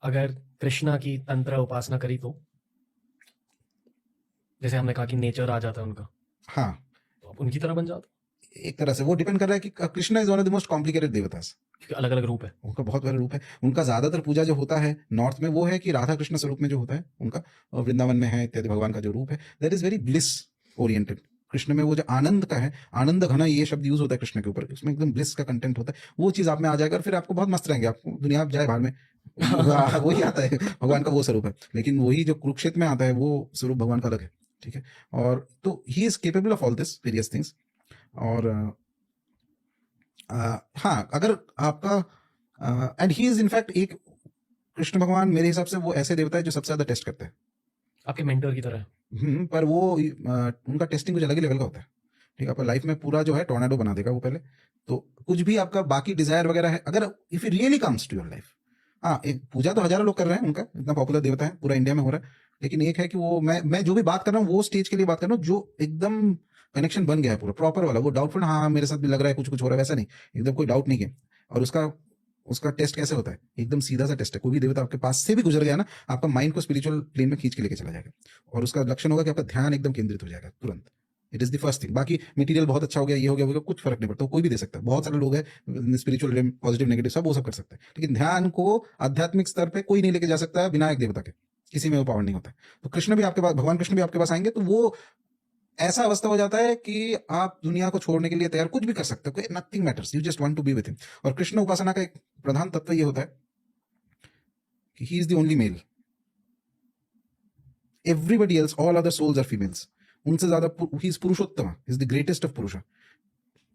अगर कृष्णा की तंत्र उपासना करी तो जैसे हमने कहा कि नेचर आ जाता है उनका, हाँ, तो आप उनकी तरह बन जाते, एक तरह से वो डिपेंड कर रहा है कि Krishna is one of the most complicated देवतास। क्योंकि अलग अलग रूप है। उनका बहुत बड़ा रूप है। उनका ज्यादातर पूजा जो होता है नॉर्थ में वो है कि राधा कृष्ण स्वरूप में जो होता है उनका, और वृंदावन में है इत्यादि भगवान का जो रूप है that is very bliss oriented. Krishna में वो जो आनंद का है, आनंद घना ये शब्द यूज होता है कृष्ण के ऊपर, उसमें एकदम ब्लिस का कंटेंट होता है। वो चीज आप में आ जाएगा और फिर आपको बहुत मस्त रहेंगे, आपको दुनिया आप जाए बाहर में वही आता है, भगवान का वो स्वरूप है। लेकिन वही जो कुरुक्षेत्र में आता है वो स्वरूप भगवान का अलग है। ठीक है, और तो he is capable of all this various things. और हाँ, अगर आपका एंड ही इज इनफैक्ट एक, कृष्ण भगवान मेरे हिसाब से वो ऐसे देवता है जो सबसे ज्यादा टेस्ट करते हैं। आपके मेंटर की तरह है। पर वो उनका टेस्टिंग कुछ अलग ही लेवल का होता है। ठीक है, आपका लाइफ में पूरा जो है टोर्नाडो बना देगा वो पहले। तो कुछ भी आपका बाकी डिजायर वगैरह है, अगर if it really comes to your life, हाँ, एक पूजा तो हजारों लोग कर रहे हैं, उनका इतना पॉपुलर देवता है, पूरा इंडिया में हो रहा है। लेकिन एक है कि वो मैं जो भी बात कर रहा हूँ वो स्टेज के लिए बात कर रहा हूँ जो एकदम कनेक्शन बन गया है पूरा प्रॉपर वाला, वो डाउटफुल हाँ हाँ मेरे साथ भी लग रहा है कुछ कुछ हो रहा है वैसा नहीं, एकदम कोई डाउट नहीं है। और उसका उसका टेस्ट कैसे होता है, एकदम सीधा सा टेस्ट है। कोई भी देवता आपके पास से भी गुजर गया ना, आपका माइंड को स्पिरिचुअल प्लेन में खींच के लेके चला जाएगा, और उसका लक्षण होगा कि आपका ध्यान एकदम केंद्रित हो जाएगा तुरंत। It is the first thing. बाकी मटेरियल बहुत अच्छा हो गया, ये हो गया वो हो गया, कुछ फर्क नहीं पड़ता, वो कोई भी दे सकता है। बहुत सारे लोग हैं स्पिरिचुअल पॉजिटिव नेगेटिव सब वो सब कर सकते हैं, लेकिन ध्यान को आध्यात्मिक स्तर पे कोई नहीं लेके जा सकता है बिना एक देवता के, किसी में वो पावर नहीं होता है। तो कृष्ण भी आपके पास, भगवान कृष्ण भी आपके पास आएंगे तो वो ऐसा अवस्था हो जाता है कि आप दुनिया को छोड़ने के लिए तैयार, कुछ भी कर सकते हो, nothing matters, you just want to be with him. और कृष्ण उपासना का एक प्रधान तत्व ये होता है कि he is the only male, everybody else all other souls are females. उनसे ज्यादा he is Purushottam, is the greatest of पुरुष।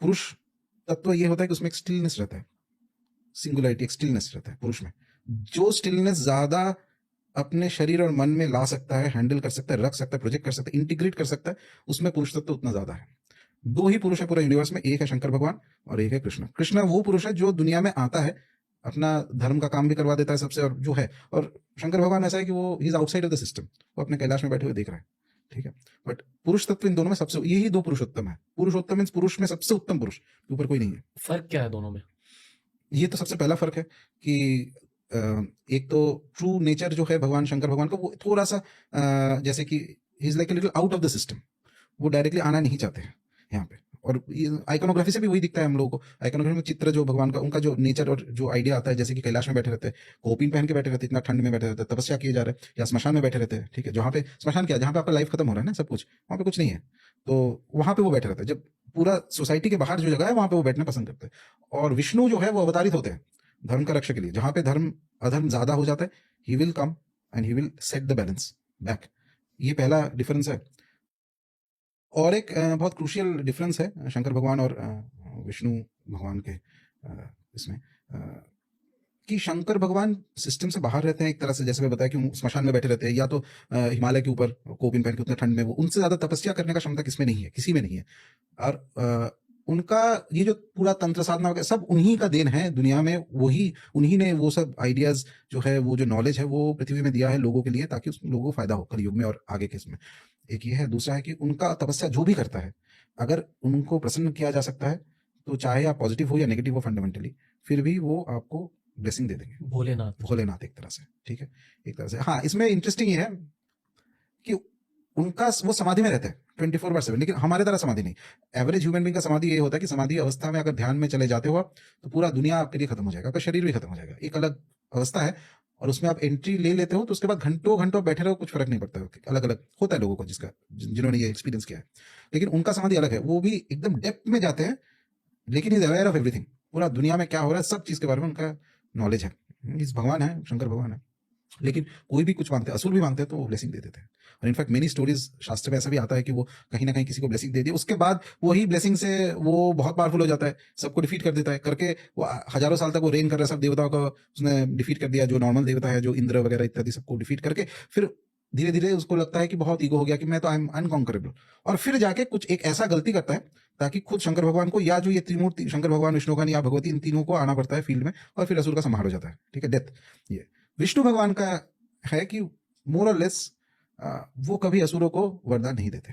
पुरुष तत्व ये होता है कि उसमें एक स्टिलनेस रहता है, सिंगुलरिटी, एक स्टिलनेस रहता है पुरुष में। जो स्टिलनेस ज्यादा अपने शरीर और मन में ला सकता है, हैंडल कर सकता है, रख सकता है, प्रोजेक्ट कर सकता है, इंटीग्रेट कर सकता है, उसमें पुरुष तत्व उतना ज्यादा है। दो ही पुरुष है पूरे यूनिवर्स में, एक है शंकर भगवान और एक है कृष्ण। कृष्ण वो पुरुष है जो दुनिया में आता है, अपना धर्म का काम भी करवा देता है सबसे, और जो है, और शंकर भगवान ऐसा है कि वो is outside of the system, वो अपने कैलाश में बैठे हुए देख रहा है। ठीक है, बट पुरुष तत्व इन दोनों में सबसे, यही दो पुरुषोत्तम है। पुरुषोत्तम मीन्स पुरुष में सबसे उत्तम पुरुष, ऊपर कोई नहीं है। फर्क क्या है दोनों में? ये तो सबसे पहला फर्क है कि एक तो ट्रू नेचर जो है भगवान शंकर भगवान का, वो थोड़ा सा जैसे कि is like a little out of the system, वो डायरेक्टली आना नहीं चाहते हैं यहाँ पे। और आइकोनोग्राफी से भी वही दिखता है हम लोगों को। आइकोनोग्राफी में चित्र जो भगवान का, उनका जो नेचर और जो आइडिया आता है, जैसे कि कैलाश में बैठे रहते हैं, कोपिन पहन के बैठे रहते हैं, इतना ठंड में बैठे रहते हैं, तपस्या किए जा रहे हैं, या स्मशान में बैठे रहते हैं। ठीक है, जहाँ पे स्मशान क्या, जहाँ पे आपका लाइफ खत्म हो रहा है ना, सब कुछ वहाँ पे कुछ नहीं है, तो वहाँ पे वो बैठे रहते हैं। जब पूरा सोसाइटी के बाहर जो जगह है वहाँ पे वो बैठना पसंद करते हैं। और विष्णु जो है वो अवतारित होते हैं धर्म का रक्षा के लिए। जहाँ पे धर्म अधर्म ज्यादा हो जाता है, he will come and he will set the balance back. ये पहला डिफरेंस है। और एक बहुत क्रूशियल डिफरेंस है शंकर भगवान और विष्णु भगवान के इसमें, कि शंकर भगवान सिस्टम से बाहर रहते हैं एक तरह से, जैसे मैं बताया कि स्मशान में बैठे रहते हैं, या तो हिमालय के ऊपर कोपिन पहन के उतने ठंड में, वो उनसे ज्यादा तपस्या करने का क्षमता किसमें नहीं है, किसी में नहीं है। और उनका ये जो पूरा तंत्र साधना वगैरह सब उन्हीं का देन है दुनिया में, वही उन्हीं ने वो सब आइडियाज जो है, वो जो नॉलेज है वो पृथ्वी में दिया है लोगों के लिए, ताकि उस लोगों को फायदा हो कलयुग में और आगे के इसमें। एक ये है। दूसरा है कि उनका तपस्या जो भी करता है, अगर उनको प्रसन्न किया जा सकता है, तो चाहे आप पॉजिटिव हो या नेगेटिव हो फंडामेंटली, फिर भी वो आपको ब्लेसिंग दे देंगे। भोलेनाथ। भोलेनाथ एक तरह से। ठीक है, एक तरह से। हाँ, इसमें इंटरेस्टिंग ये है कि उनका वो समाधि में रहते हैं 24/7, लेकिन हमारे तरह समाधि नहीं। एवरेज ह्यूमन बीइंग का समाधि ये होता है कि समाधि अवस्था में अगर ध्यान में चले जाते हो आप, तो पूरा दुनिया आपके लिए खत्म हो जाएगा, आपका शरीर भी खत्म हो जाएगा, एक अलग अवस्था है। और उसमें आप एंट्री ले लेते हो तो उसके बाद घंटों घंटों बैठे रहो, कुछ फर्क नहीं पड़ता है। अलग अलग होता है लोगों को, जिन्होंने ये एक्सपीरियंस किया है। लेकिन उनका समाधि अलग है, वो भी एकदम डेप्थ में जाते हैं, लेकिन इज अवेयर ऑफ एवरीथिंग। पूरा दुनिया में क्या हो रहा है सब चीज के बारे में उनका नॉलेज है। इस भगवान है, शंकर भगवान है। लेकिन कोई भी कुछ मांगते हैं, असुर भी मांगते हैं, तो वो ब्लेसिंग दे देते हैं। और इनफैक्ट मेनी स्टोरीज शास्त्र में ऐसा भी आता है कि वो कहीं ना कहीं किसी को ब्लेसिंग दे दी, उसके बाद वही ब्लेसिंग से वो बहुत पावरफुल हो जाता है, सबको डिफीट कर देता है, करके वो हजारों साल तक वो रेन कर रहा है, सब देवताओं को उसने डिफीट कर दिया। जो नॉर्मल देवता है, जो इंद्र वगैरह इत्यादि, सबको डिफीट करके फिर धीरे धीरे उसको लगता है कि बहुत ईगो हो गया, कि मैं तो आई एम अनकॉन्करेबल। और फिर जाके कुछ एक ऐसा गलती करता है, ताकि खुद शंकर भगवान को, या जो ये त्रिमूर्ति शंकर भगवान, विष्णु भगवान या भगवती, इन तीनों को आना पड़ता है फील्ड में, और फिर असुर का संहार हो जाता है। ठीक है, डेथ। ये विष्णु भगवान का है कि मोर और लेस वो कभी असुरों को वरदान नहीं देते।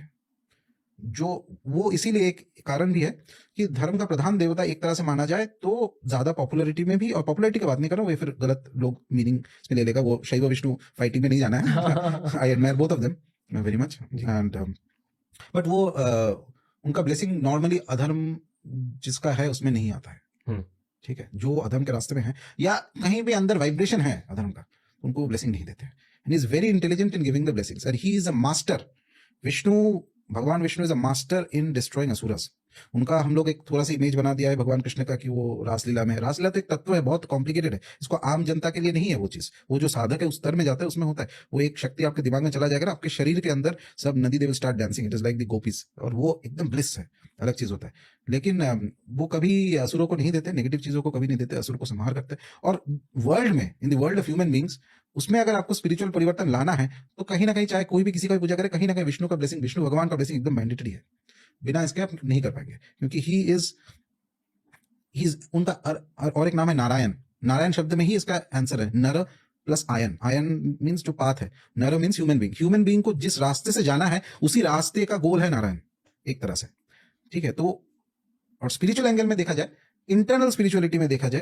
जो वो इसीलिए एक कारण भी है कि धर्म का प्रधान देवता एक तरह से माना जाए तो ज्यादा पॉपुलैरिटी में भी, और पॉपुलैरिटी की बात नहीं कर रहा हूँ, ये फिर गलत लोग मीनिंग इसमें ले लेगा, वो शैव विष्णु फाइटिंग में नहीं जाना है। I admire both of them very much and but वो उनका ब्लेसिंग नॉर्मली अधर्म जिसका है उसमें नहीं आता है, ठीक है, जो अधर्म के रास्ते में है या कहीं भी अंदर वाइब्रेशन है अधर्म का, उनको ब्लेसिंग नहीं देते। And is very intelligent in giving the blessings, and he is a master. Vishnu, भगवान Vishnu is a master in destroying असुरस। उनका हम लोग एक थोड़ा सा इमेज बना दिया है भगवान कृष्ण का कि वो रासलीला में है। रासलीला तो एक तत्व है, बहुत कॉम्प्लिकेटेड है, इसको आम जनता के लिए नहीं है वो चीज। वो जो साधक है उस स्तर में जाता है उसमें होता है, वो एक शक्ति आपके दिमाग में चला जाएगा ना, आपके शरीर के अंदर सब नदी they will start dancing, it is like the gopis, और वो एकदम ब्लिस है, अलग चीज होता है। लेकिन वो कभी असुरों को नहीं देते, नेगेटिव चीजों को कभी नहीं देते, असुर को संहार करते। और वर्ल्ड में, in the world of human beings, उसमें अगर आपको स्पिरिचुअल परिवर्तन लाना है तो कहीं ना कहीं, चाहे कोई भी किसी का भी पूजा करे, कहीं ना कहीं विष्णु का ब्लेसिंग, विष्णु भगवान का ब्लेसिंग एकदम मैंडेटरी है। बिना इसके आप नहीं कर पाएंगे, क्योंकि ही इज उनका और एक नाम है नारायण। नारायण शब्द में ही इसका आंसर है, नर प्लस आयन। आयन मीन्स जो पाथ है, नर means human being. Human being को जिस रास्ते से जाना है उसी रास्ते का गोल है नारायण, एक तरह से, ठीक है। तो और स्पिरिचुअल एंगल में देखा जाए, इंटरनल स्पिरिचुअलिटी में देखा जाए,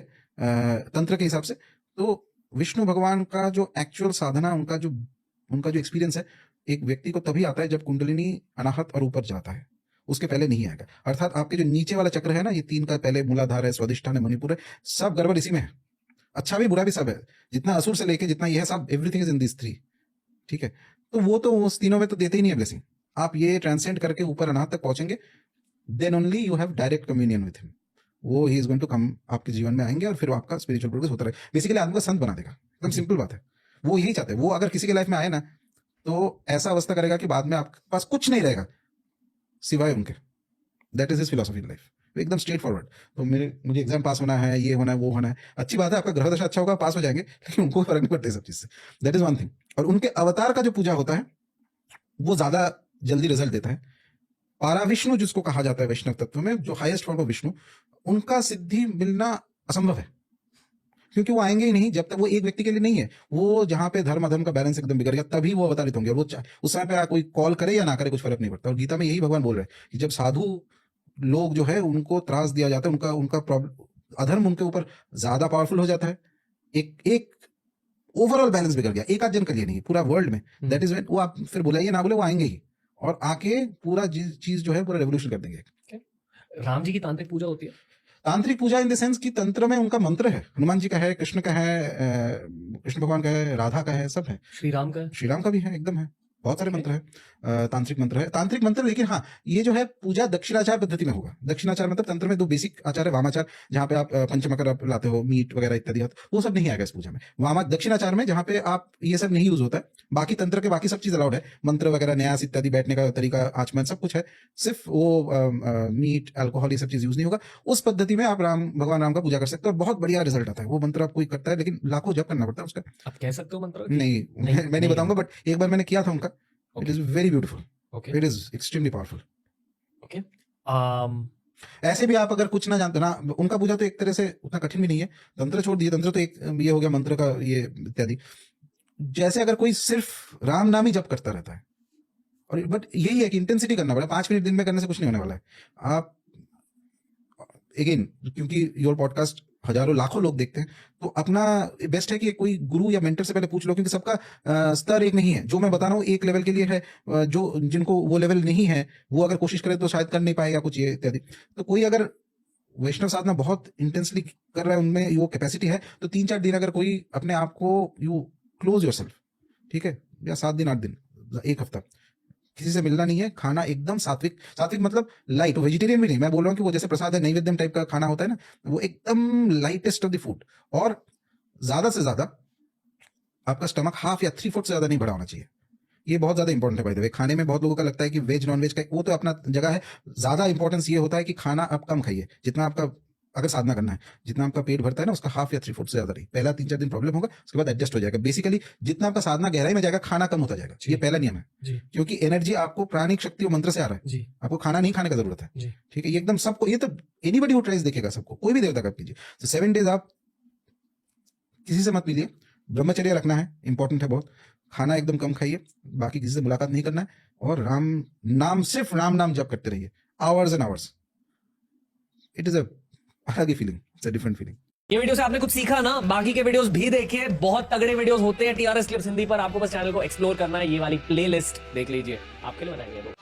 तंत्र के हिसाब से, तो विष्णु भगवान का जो एक्चुअल साधना, उनका जो एक्सपीरियंस है, एक व्यक्ति को तभी आता है जब कुंडलिनी अनाहत और ऊपर जाता है, उसके पहले नहीं आएगा। अर्थात आपके जो नीचे वाला चक्र है ना, ये 3 का पहले मूलाधार है, स्वादिष्ठान है, मणिपुर है, सब गड़बड़ इसी में है। अच्छा भी बुरा भी सब है, जितना असुर से लेके जितना ये है, सब एवरीथिंग इज इन दिस 3, ठीक है। तो वो तो उस तीनों में तो देते ही नहीं है ब्लेसिंग। आप ये ट्रांसेंड करके ऊपर अनाहत तक पहुंचेंगे, then only you have direct communion with him. वो he is going to come, आपके जीवन में आएंगे और फिर आपका स्पिरिचुअल प्रोग्रेस होता रहे। बेसिकली आदमी को संत बना देगा, एकदम सिंपल बात है। वो यही चाहते हैं। वो अगर किसी के लाइफ में आए ना, तो ऐसा अवस्था करेगा कि बाद में आपके पास कुछ नहीं रहेगा सिवाय उनके। That is his philosophy in life, एकदम स्ट्रेट फॉरवर्ड। तो मुझे एग्जाम पास होना है, ये होना है, वो होना है, अच्छी बात है, आपका ग्रह दशा अच्छा होगा, पास हो जाएंगे, लेकिन उनको फर्क नहीं पड़ता सब चीज से। That is one thing. और उनके अवतार का जो पूजा होता है वो ज्यादा जल्दी रिजल्ट देता है। पारा विष्णु जिसको कहा जाता है वैष्णव तत्व में, जो हाईएस्ट फॉर्म ऑफ विष्णु, उनका सिद्धि मिलना असंभव है, क्योंकि वो आएंगे ही नहीं जब तक वो एक व्यक्ति के लिए नहीं है। वो जहां पे धर्म अधर्म का बैलेंस एकदम बिगड़ गया, तभी वो अवतारित होंगे। और वो उस समय पे कोई कॉल करे या ना करे, कुछ फर्क नहीं पड़ता। और गीता में यही भगवान बोल रहे हैं कि जब साधु लोग जो है उनको त्रास दिया जाता है, उनका उनका प्रॉब्लम, अधर्म उनके ऊपर ज्यादा पावरफुल हो जाता है, एक ओवरऑल बैलेंस बिगड़ गया, एक आध जन के लिए नहीं, पूरा वर्ल्ड में। दैट इज व्हेन वो, आप फिर बुलाइए ना बोले, वो आएंगे ही और आके पूरा चीज जो है पूरा रेवोल्यूशन कर देंगे। राम जी की तांत्रिक पूजा होती है? तांत्रिक पूजा इन द सेंस कि तंत्र में उनका मंत्र है, हनुमान जी का है, कृष्ण का है, कृष्ण भगवान का है, राधा का है, सब है। श्री राम का? श्री राम का भी है, एकदम है, बहुत सारे मंत्र है, तांत्रिक मंत्र है, तांत्रिक मंत्र। लेकिन हाँ, ये जो है पूजा दक्षिणाचार पद्धति में होगा। दक्षिणाचार मतलब तंत्र में 2 बेसिक आचार है, वामाचार जहाँ पे आप पंचमकर आप लाते हो, मीट वगैरह इत्यादि, वो सब नहीं आएगा इस पूजा में। दक्षिणाचार में जहाँ पे आप ये सब नहीं यूज होता है, बाकी तंत्र के बाकी सब चीज अलाउड है, मंत्र वगैरह, न्यास इत्यादि, बैठने का तरीका, आचमन, सब कुछ है। सिर्फ वो मीट, अल्कोहल, ये सब चीज यूज नहीं होगा। उस पद्धति में आप भगवान राम का पूजा कर सकते हो, बहुत बढ़िया रिजल्ट आता है। वो मंत्र आप कोई करता है, लेकिन लाखों जप करना पड़ता है उसका। आप कह सकते हो मंत्र? नहीं, मैं नहीं बताऊंगा, बट एक बार मैंने किया था उनका। It is very beautiful. Okay. It is extremely powerful. Okay. ऐसे भी आप अगर कुछ ना जानते ना, उनका पूजा तो एक तरह से उतना कठिन भी नहीं है। तंत्र छोड़ दिए, तंत्र तो एक ये हो गया मंत्र का, ये इत्यादि। जैसे अगर कोई सिर्फ राम नाम ही जप करता रहता है, और बट यही है कि इंटेंसिटी करना पड़ेगा। 5 मिनट दिन में करने से कुछ नहीं होने वाला है। आप अगेन, क्योंकि योर पॉडकास्ट हजारों लाखों लोग देखते हैं, तो अपना बेस्ट है कि कोई गुरु या मेंटर से पहले पूछ लो, क्योंकि सबका स्तर एक नहीं है। जो मैं बता रहा हूँ एक लेवल के लिए है, जो जिनको वो लेवल नहीं है, वो अगर कोशिश करे तो शायद कर नहीं पाएगा कुछ, ये इत्यादि। तो कोई अगर वैष्णव साधना बहुत इंटेंसली कर रहा है, उनमें वो कैपेसिटी है, तो 3-4 दिन अगर कोई अपने आप को यू क्लोज योरसेल्फ, ठीक है, या 7 दिन 8 दिन, 1 हफ्ता किसी से मिलना नहीं है, खाना एकदम सात्विक, सात्विक मतलब लाइट, वेजिटेरियन भी नहीं। मैं बोल रहा हूँ कि वो जैसे प्रसाद है, नैवेद्यम टाइप का खाना होता है ना, वो एकदम लाइटेस्ट ऑफ द फूड। और ज्यादा से ज्यादा आपका स्टमक 1/2 या 3/4 से ज्यादा नहीं भरा होना चाहिए। ये बहुत ज्यादा इंपॉर्टेंट है बाय द वे। खाने में बहुत लोगों का लगता है कि वेज नॉन वेज का वो तो अपना जगह है, ज्यादा इंपॉर्टेंस ये होता है कि खाना आप कम खाइए, जितना आपका अगर साधना करना है, जितना आपका पेट भरता है ना, उसका 1/2 या 3/4 से ज्यादा नहीं। पहला 3-4 दिन प्रॉब्लम होगा, उसके बाद एडजस्ट हो जाएगा। बेसिकली जितना आपका साधना गहराई में जाएगा, खाना कम होता जाएगा। ये पहला नियम है, क्योंकि एनर्जी आपको प्राणिक शक्ति और मंत्र से आ रहा है, आपको खाना नहीं खाने का जरूरत है, ठीक है। ये एकदम सबको, ये तो एनीबडी हु ट्राइज देखेगा सबको, कोई भी देवता का कीजिए। तो 7 डेज आप किसी से मत मिलिए, ब्रह्मचर्य रखना है, इंपॉर्टेंट है बहुत। खाना एकदम कम खाइए, बाकी किसी से मुलाकात नहीं करना है, और राम नाम, सिर्फ राम नाम जप करते रहिए, hours and hours. It is a अलग ही feeling, it's a different feeling. ये वीडियो से आपने कुछ सीखा ना? बाकी के वीडियोस भी देखिए, बहुत तगड़े वीडियोस होते हैं टीआरएस क्लिप्स हिंदी पर। आपको बस चैनल को एक्सप्लोर करना है, ये वाली प्लेलिस्ट देख लीजिए, आपके लिए बनाई है वो।